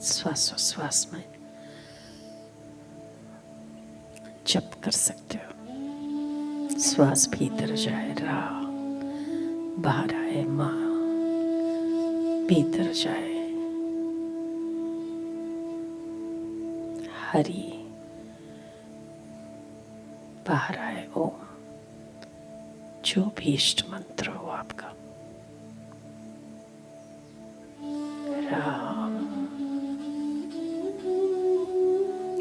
श्वासोश्वास में जप कर सकते हो। श्वास भीतर जाए रा, बाहर आए माँ, भीतर जाए हरि, बाहर आए ओम। जो भी इष्ट मंत्र हो आपका, राम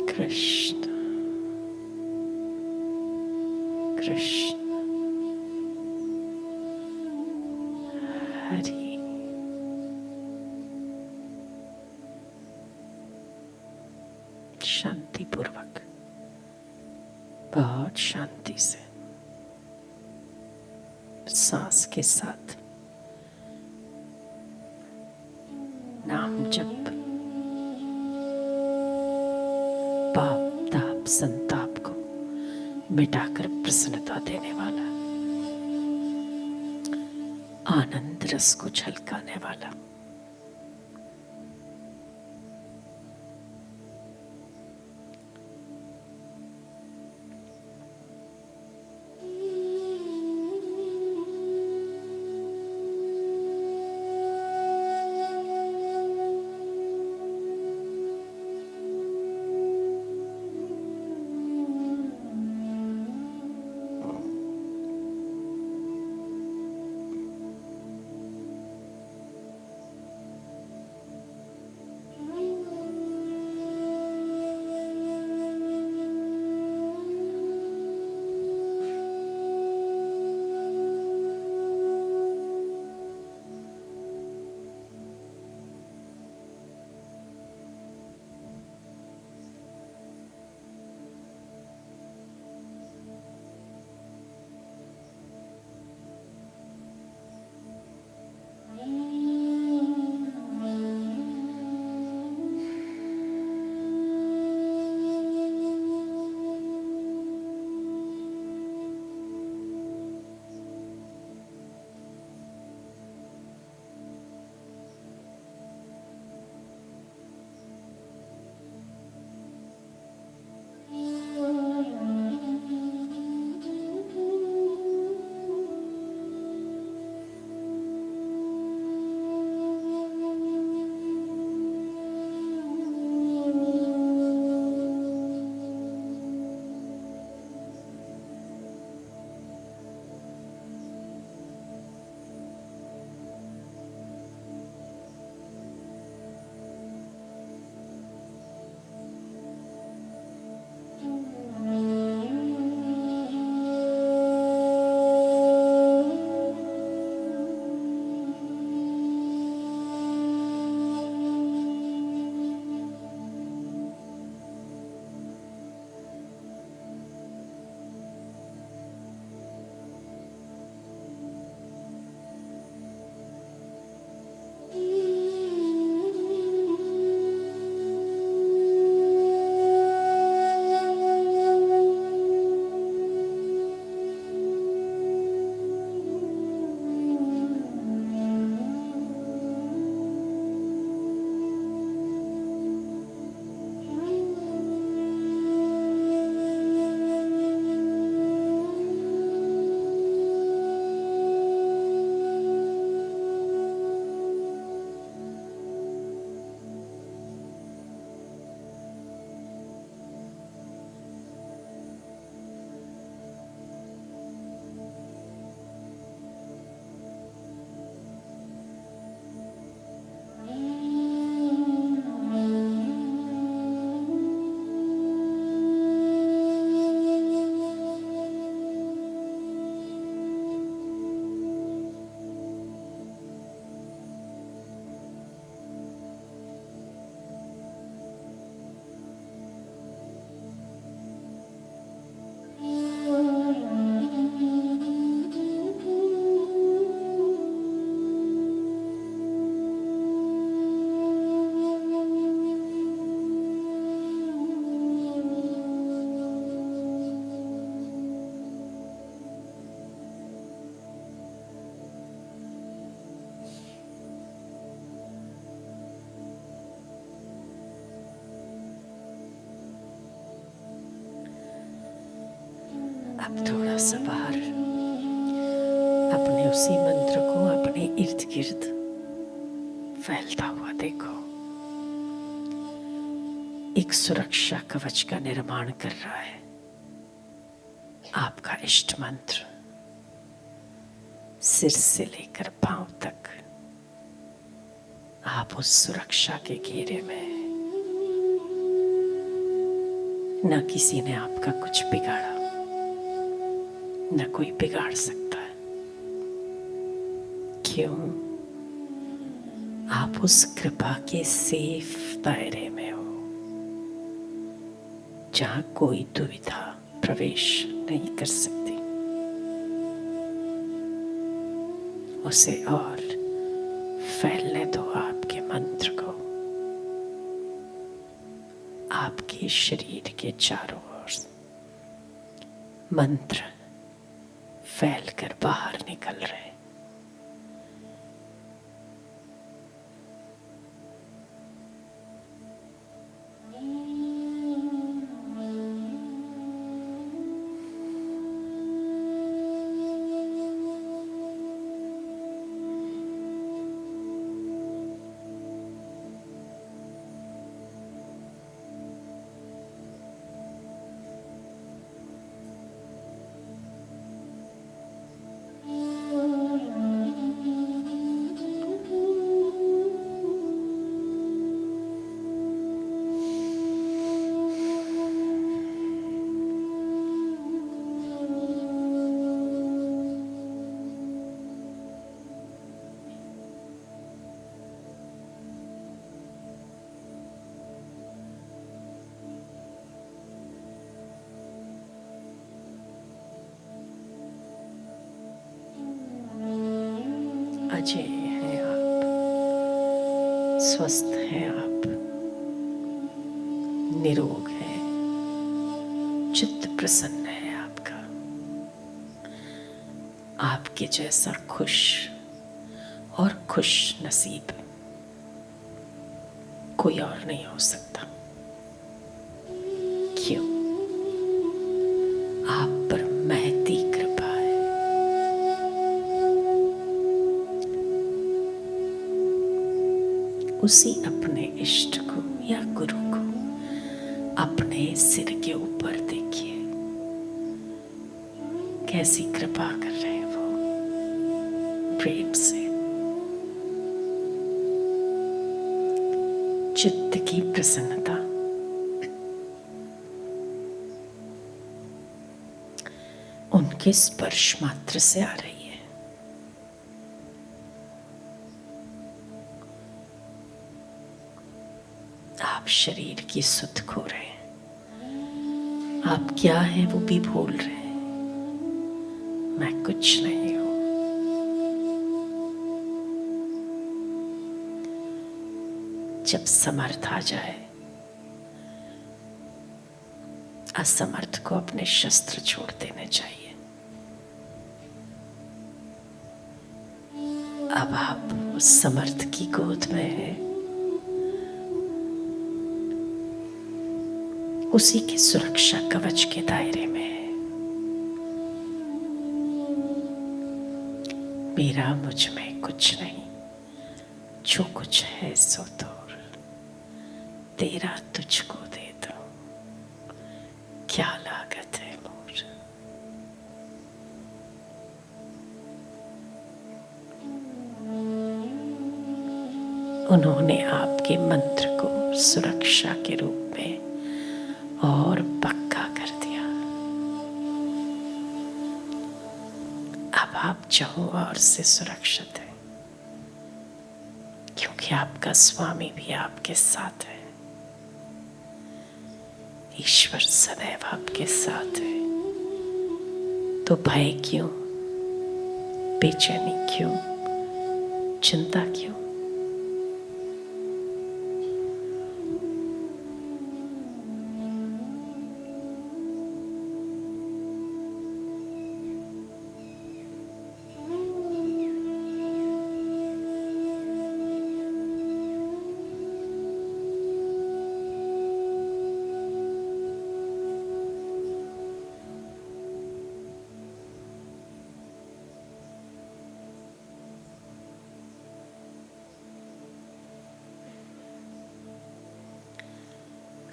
कृष्ण कृष्ण हरि। शांति पूर्वक, बहुत शांति से सांस के साथ नाम जप, पाप ताप संताप को मिटाकर प्रसन्नता देने वाला, आनंद रस को झलकाने वाला। अब थोड़ा सा बाहर अपने उसी मंत्र को अपने इर्द गिर्द फैलता हुआ देखो। एक सुरक्षा कवच का निर्माण कर रहा है आपका इष्ट मंत्र। सिर से लेकर पांव तक आप उस सुरक्षा के घेरे में। न किसी ने आपका कुछ बिगाड़ा, न कोई बिगाड़ सकता है। क्यों? आप उस कृपा के सेफ दायरे में हो, जहां कोई दुविधा प्रवेश नहीं कर सकती। उसे और फैलने दो आपके मंत्र को, आपके शरीर के चारों ओर मंत्र फैलकर बाहर निकल रहे। अजय हैं आप, स्वस्थ हैं आप, निरोग हैं, चित्त प्रसन्न है आपका। आपके जैसा खुश और खुश नसीब कोई और नहीं हो सकता। क्यों? आप पर महती कृपा है। उसी अपने इष्ट को या गुरु को अपने सिर के ऊपर देखिए, कैसी कृपा कर रहे हैं वो प्रेम से। चित्त की प्रसन्नता उनके स्पर्श मात्र से आ रही है। आप शरीर की सुध खो रहे हैं। आप क्या हैं वो भी भूल रहे हैं। मैं कुछ नहीं हूं। जब समर्थ आ जाए, असमर्थ को अपने शस्त्र छोड़ देने चाहिए। अब आप उस समर्थ की गोद में हैं, उसी के सुरक्षा कवच के दायरे में है। मेरा मुझ में कुछ नहीं, जो कुछ है सो दूर, तेरा तुझको दे दो, क्या लागत है मोर। उन्होंने आपके मंत्र को सुरक्षा के रूप में और पक्का कर दिया। अब आप चाहो और से सुरक्षित हैं, क्योंकि आपका स्वामी भी आपके साथ है। ईश्वर सदैव आपके साथ है। तो भय क्यों, बेचैनी क्यों, चिंता क्यों?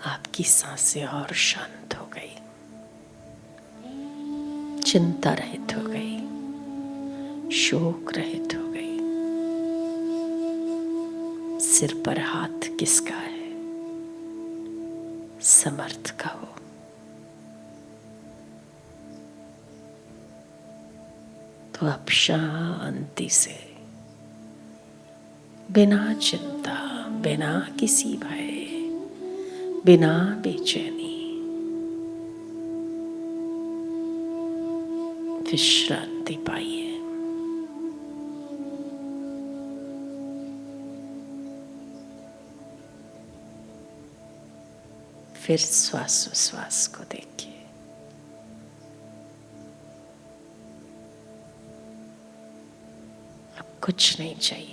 आपकी सांसें और शांत हो गई, चिंता रहित हो गई, शोक रहित हो गई। सिर पर हाथ किसका है? समर्थ का हो। तो अब शांति से, बिना चिंता, बिना किसी भय, बिना बेचैनी विश्रांति पाइए। फिर श्वासोश्वास को देखिए। अब कुछ नहीं चाहिए।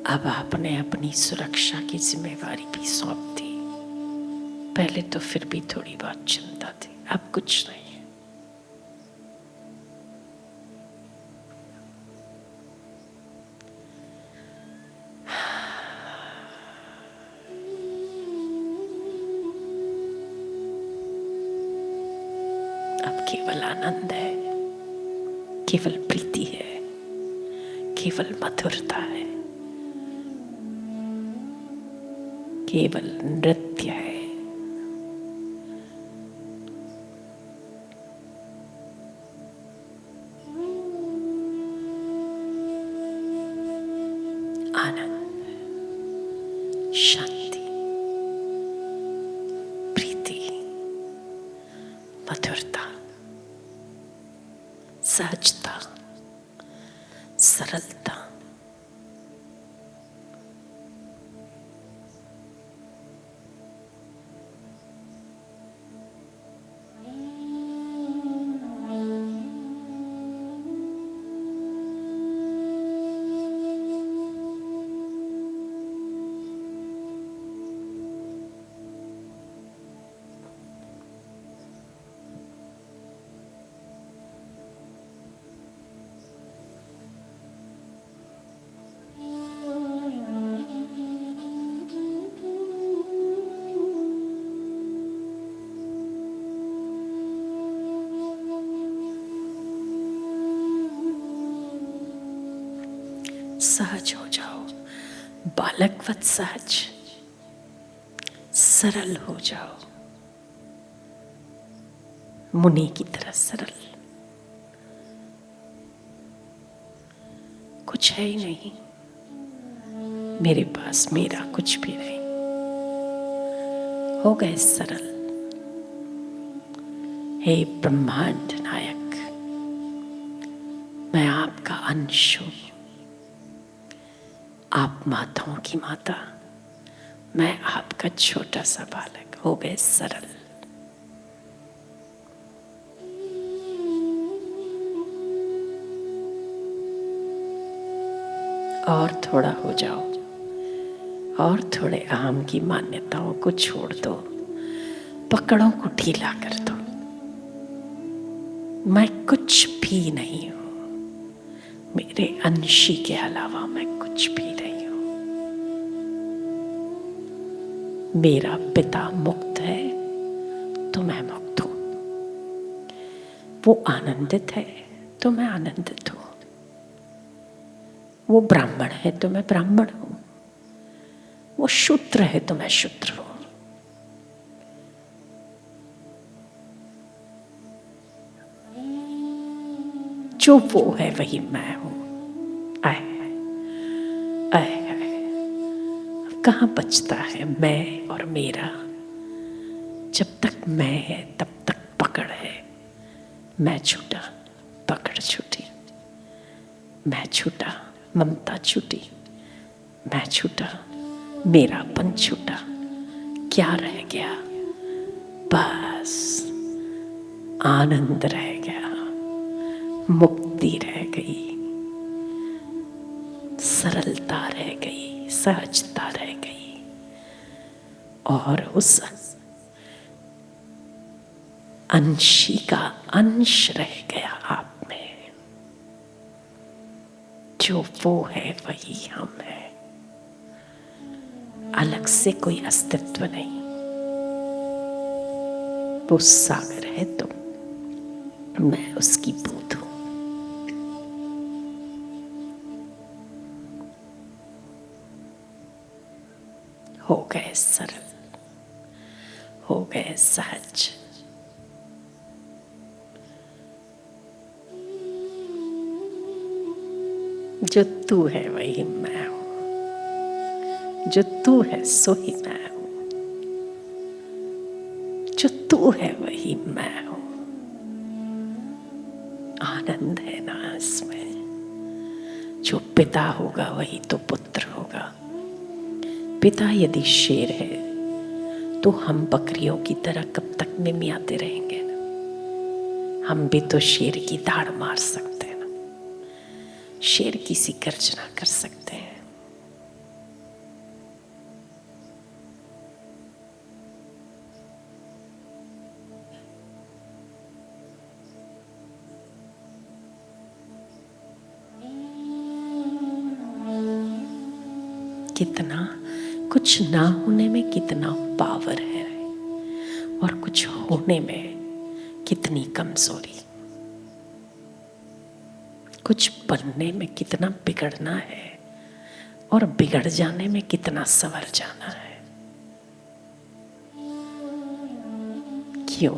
अब आपने अपनी सुरक्षा की जिम्मेवारी भी सौंप दी। पहले तो फिर भी थोड़ी बहुत चिंता थी, अब कुछ नहीं है। अब केवल आनंद है, केवल प्रीति है, केवल मधुरता है, केवल नृत्य है। आनंद, शांति, प्रीति, मधुरता, सहजता, सरलता, सहज हो जाओ, बालकवत सहज, सरल हो जाओ, मुनि की तरह सरल। कुछ है ही नहीं मेरे पास, मेरा कुछ भी नहीं। हो गए सरल। हे ब्रह्मांड नायक, मैं आपका अंश हूं। आप माताओं की माता, मैं आपका छोटा सा बालक। हो गए सरल। और थोड़ा हो जाओ, और थोड़े अहम की मान्यताओं को छोड़ दो, पकड़ों को ढीला कर दो। मैं कुछ भी नहीं हूं, मेरे अंशी के अलावा मैं कुछ भी नहीं हूं। मेरा पिता मुक्त है तो मैं मुक्त हूं, वो आनंदित है तो मैं आनंदित हूं, वो ब्राह्मण है तो मैं ब्राह्मण हूं, वो शूद्र है तो मैं शूद्र हूं। जो वो है वही मैं हूं। आए आए आए, कहाँ बचता है मैं और मेरा? जब तक मैं है तब तक पकड़ है। मैं छूटा, पकड़ छूटी। मैं छूटा, ममता छूटी। मैं छूटा, मेरापन छूटा। क्या रह गया? बस आनंद रह गया, मुक्ति रह गई, सरलता रह गई, सहजता रह गई। और उस अंशी का अंश रह गया आप में, जो वो है वही हम है, अलग से कोई अस्तित्व नहीं। वो सागर है तो मैं उसकी बूंद हूं। हो गए सरल, हो गए सहज। जो तू है वही मैं हूं, जो तू है सो ही मैं हूं, जो तू है वही मैं हूं। आनंद है ना इसमें। जो पिता होगा वही तो पुत्र होगा। पिता यदि शेर है तो हम बकरियों की तरह कब तक मिमियाते रहेंगे ना। हम भी तो शेर की दाढ़ मार सकते हैं ना, शेर की सी गर्जना कर सकते हैं। कितना कुछ ना होने में कितना पावर है और कुछ होने में कितनी कमजोरी। कुछ बनने में कितना बिगड़ना है और बिगड़ जाने में कितना संवर जाना है। क्यों?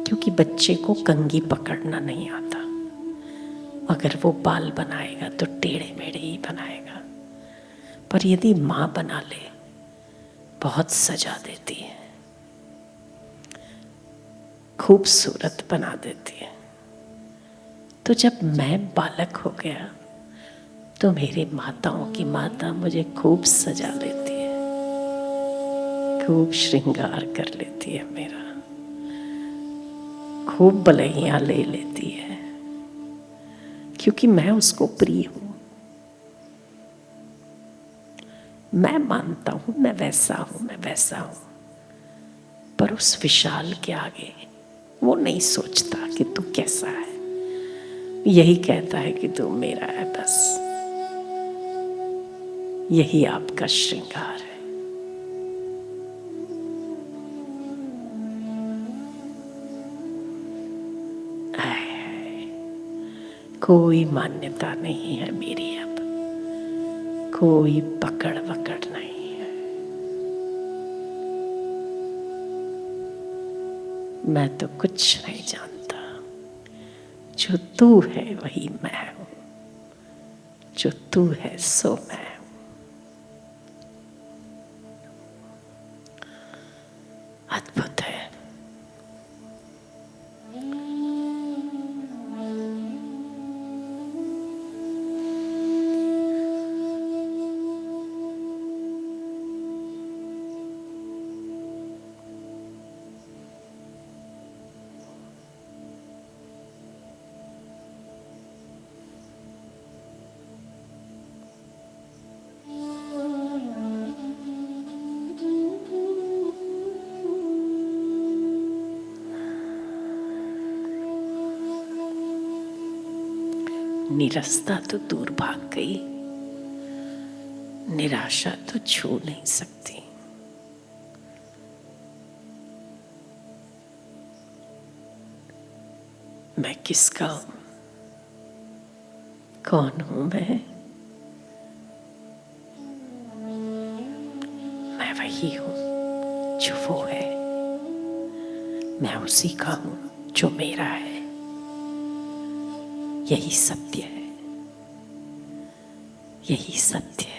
क्योंकि बच्चे को कंघी पकड़ना नहीं आता। अगर वो बाल बनाएगा तो टेढ़े मेढ़े ही बनाएगा, पर यदि माँ बना ले बहुत सजा देती है, खूबसूरत बना देती है। तो जब मैं बालक हो गया तो मेरे माताओं की माता मुझे खूब सजा लेती है, खूब श्रृंगार कर लेती है मेरा, खूब बलैया ले लेती है, क्योंकि मैं उसको प्रिय हूं। मैं मानता हूं मैं वैसा हूं, मैं वैसा हूं, पर उस विशाल के आगे वो नहीं सोचता कि तू कैसा है, यही कहता है कि तू मेरा है बस। यही आपका श्रृंगार है। कोई मान्यता नहीं है मेरी अब, कोई पकड़ वकड़ नहीं है। मैं तो कुछ नहीं जानता। जो तू है वही मैं हूं, जो तू है सो मैं हूं। अद्भुत है। निरस्ता तो दूर भाग गई, निराशा तो छू नहीं सकती। मैं किसका हूं? कौन हूं मैं? मैं वही हूं जो वो है। मैं उसी का हूं जो मेरा है। यही सत्य है, यही सत्य है।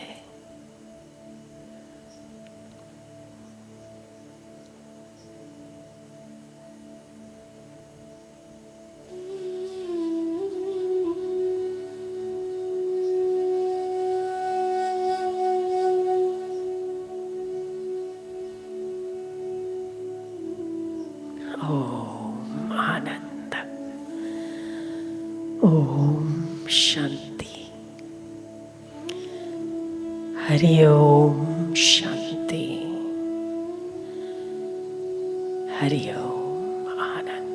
ओम आनंद, ओम शांति, हरि ओम शांति, हरि ओम आनंद।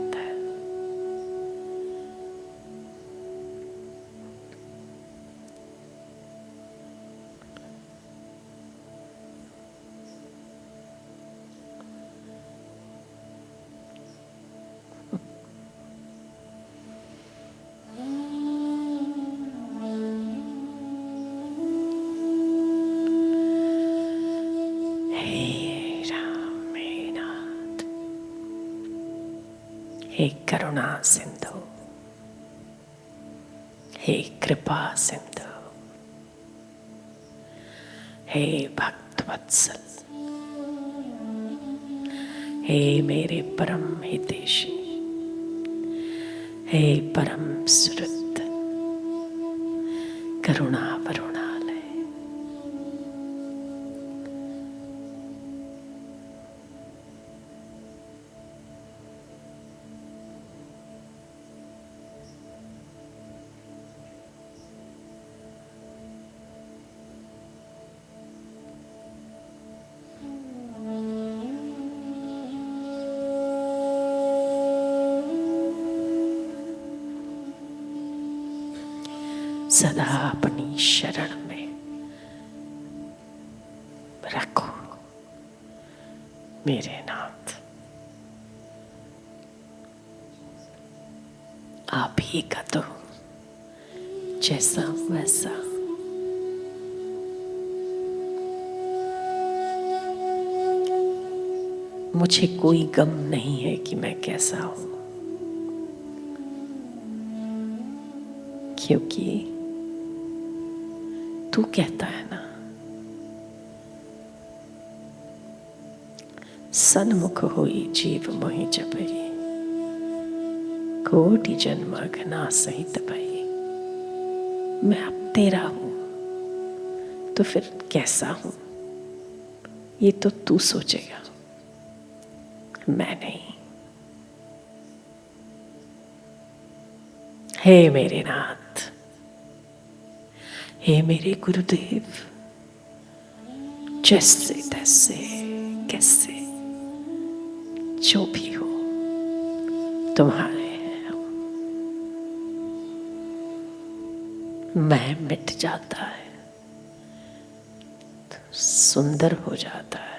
हे करुणा सिंधु, हे कृपा सिंधु, हे भक्त वत्सल, हे मेरे परम हितैषी, हे परम सुहृद, करुणा वरुणालय। सदा अपनी शरण में रखो मेरे नाथ। आप ही का तो जैसा वैसा, मुझे कोई गम नहीं है कि मैं कैसा हूं, क्योंकि तू कहता है ना, सन्मुख होई जीव मोहि जपई, कोटि जन्म घना सहित भई। मैं अब तेरा हूं, तो फिर कैसा हूं ये तो तू सोचेगा, मैं नहीं। हे मेरे नाथ, हे मेरे गुरुदेव, जैसे तैसे कैसे जो भी हो तुम्हारे हैं हम। मैं मिट जाता है तो सुंदर हो जाता है।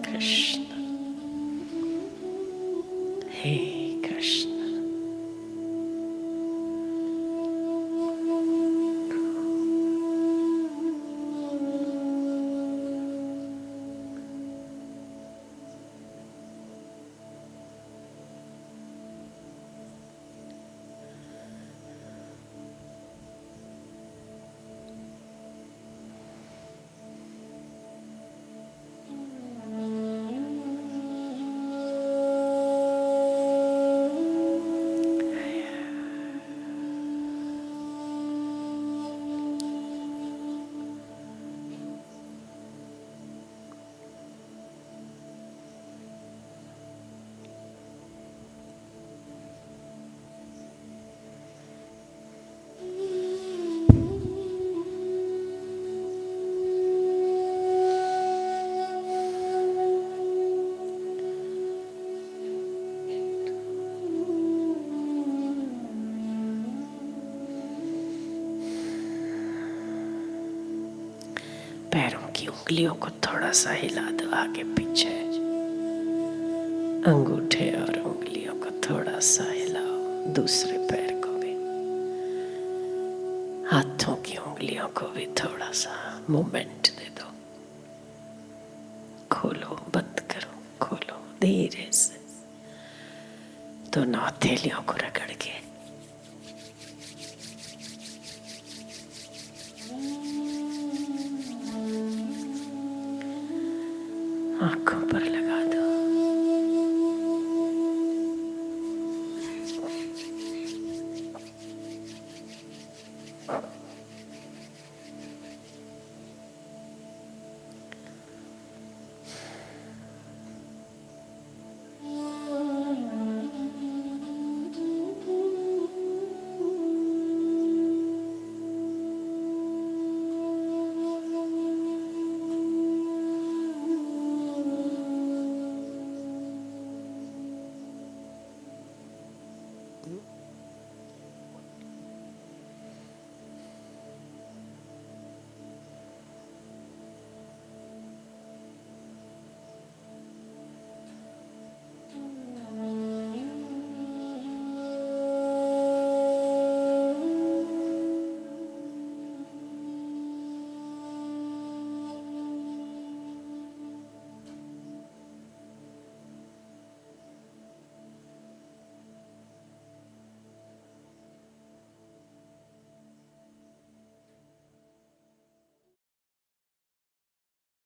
कृष्ण, हे कृष्ण, पैरों की उंगलियों को थोड़ा सा हिला दो आगे पीछे, अंगूठे और उंगलियों को थोड़ा सा हिलाओ, दूसरे पैर को भी, हाथों की उंगलियों को भी थोड़ा सा मूवमेंट दे दो। खोलो, बंद करो, खोलो धीरे से, दोनों हथेलियों को रगड़ के। आंखों पर लगा